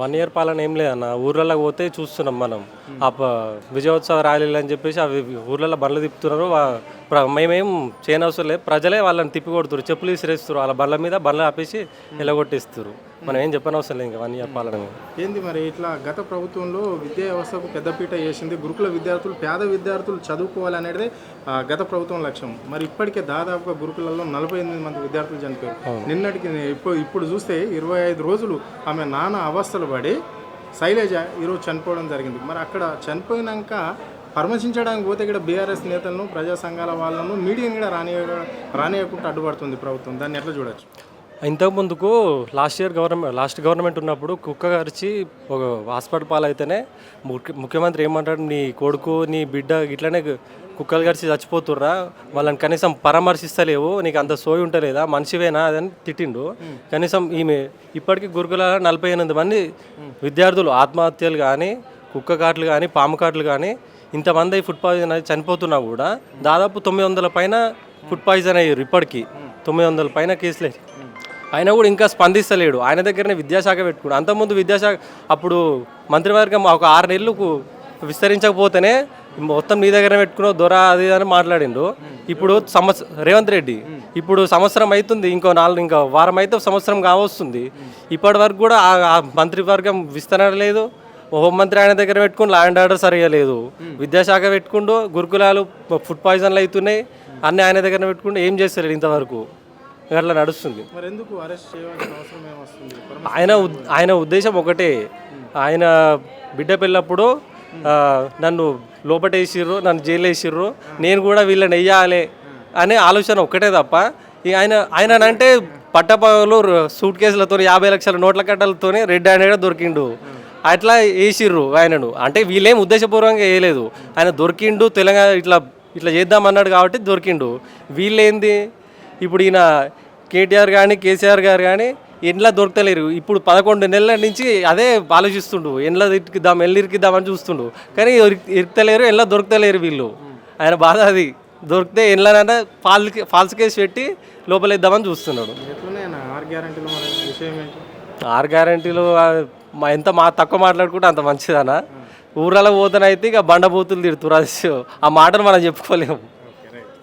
One year పాలన ఏం లేదన్న. ఊర్లలోకి పోతే చూస్తున్నాం మనం. విజయోత్సవ ర్యాలీలు అని చెప్పేసి అవి ఊర్లలో బండ్లు తిప్పుతున్నారు. మేమేం చేయనవసరం లేదు, ప్రజలే వాళ్ళని తిప్పి కొడుతున్నారు, చెప్పులు విసిరేస్తారు, వాళ్ళ బండ్ల మీద బండ్లు ఆపేసి ఎలగొట్టిస్తారు. మనం ఏం చెప్పనవసరం లేదు ఇంకా 1 ఇయర్ పాలన. ఏంది మరి ఇట్లా గత ప్రభుత్వంలో విద్యా వ్యవస్థకు పెద్దపీట వేసింది. గురుకుల విద్యార్థులు, పేద విద్యార్థులు చదువుకోవాలనేది గత ప్రభుత్వం లక్ష్యం. మరి ఇప్పటికే దాదాపుగా గురుకులలో 48 మంది విద్యార్థులు చనిపోయారు. నిన్నటికి ఇప్పుడు చూస్తే 25 రోజులు ఆమె నాన్న అవస్థలు పడి శైలజ ఈరోజు చనిపోవడం జరిగింది. మరి అక్కడ చనిపోయినాక పరామర్శించడానికి పోతే ఇక్కడ బీఆర్ఎస్ నేతలను, ప్రజా సంఘాల వాళ్ళను, మీడియాని కూడా రానియకుండా అడ్డుపడుతుంది ప్రభుత్వం. దాన్ని ఎట్లా చూడొచ్చు? ఇంతకుముందుకు లాస్ట్ గవర్నమెంట్ ఉన్నప్పుడు కుక్క కరిచి ఒక హాస్పిటల్ పాలైతేనే ముఖ్యమంత్రి ఏమంటాడు, నీ కొడుకు నీ బిడ్డ ఇట్లనే కుక్కలు కరిచి చచ్చిపోతుర్రా, వాళ్ళని కనీసం పరామర్శిస్తలేవు, నీకు అంత సోయి ఉంటలేదా, మనిషివేనా అదని తిట్టిండు. కనీసం ఈమె ఇప్పటికీ గురుకుల 48 మంది విద్యార్థులు ఆత్మహత్యలు కానీ, కుక్క కాట్లు కానీ, పాము కాట్లు కానీ, ఇంతమంది ఫుడ్ పాయిజన్ అయితే చనిపోతున్నా కూడా దాదాపు 900 పైన ఫుడ్ పాయిజన్ అయ్యారు. ఇప్పటికీ 900 పైన కేసులే. ఆయన కూడా ఇంకా స్పందిస్తలేడు. ఆయన దగ్గరనే విద్యాశాఖ పెట్టుకున్నాడు. అంతకుముందు విద్యాశాఖ అప్పుడు మంత్రివర్గం ఒక 6 నెలలకు విస్తరించకపోతేనే మొత్తం నీ దగ్గర పెట్టుకున్నావు దొర అది అని మాట్లాడిండు. ఇప్పుడు రేవంత్ రెడ్డి ఇప్పుడు సంవత్సరం అవుతుంది, ఇంకో వారం అయితే సంవత్సరం కావస్తుంది. ఇప్పటి వరకు కూడా ఆ మంత్రివర్గం విస్తరణ లేదు. హోంమంత్రి ఆయన దగ్గర పెట్టుకుని లా అండ్ ఆర్డర్ సరిగా లేదు. విద్యాశాఖ పెట్టుకుంటూ గురుకులాలు ఫుడ్ పాయిజన్లు అవుతున్నాయి, అన్నీ ఆయన దగ్గర పెట్టుకుంటూ ఏం చేస్తలేడు ఇంతవరకు. అట్లా నడుస్తుంది. ఆయన ఉద్దేశం ఒకటే, ఆయన బిడ్డ పెళ్ళప్పుడు నన్ను లోపటేసిర్రు, నన్ను జైలు వేసిర్రు, నేను కూడా వీళ్ళని వెయ్యాలి అనే ఆలోచన ఒక్కటే తప్ప ఆయన అంటే పట్టపగలు సూట్ కేసులతో 50 లక్షల నోట్ల కట్టలతో రెడ్ హ్యాండెడ్గా దొరికిండు. అట్లా వేసిర్రు ఆయనను. అంటే వీళ్ళేం ఉద్దేశపూర్వకంగా వేయలేదు, ఆయన దొరికిండు, తెలంగాణ ఇట్లా చేద్దామన్నాడు కాబట్టి దొరికిండు. వీళ్ళేంది ఇప్పుడు ఈయన కేటీఆర్ కానీ కేసీఆర్ గారు కానీ ఎండ్లా దొరకలేరు. ఇప్పుడు 11 నెలల నుంచి అదే ఆలోచిస్తుండు, ఎండ్లా ఇరికిద్దామని చూస్తుండు, కానీ ఇరుకుతలేరు, ఎండ్లా దొరకలేరు వీళ్ళు. ఆయన బాధ అది. దొరికితే ఎండ్లనైనా ఫాల్స్ కేసు పెట్టి లోపలేద్దామని చూస్తున్నాడు. 6 గ్యారంటీలు ఎంత తక్కువ మాట్లాడుకుంటే అంత మంచిదనా. ఊర్లలో పోతనైతే ఇక బండబూతులు తిడుతున్నారు. ఆ మాటను మనం చెప్పుకోలేము.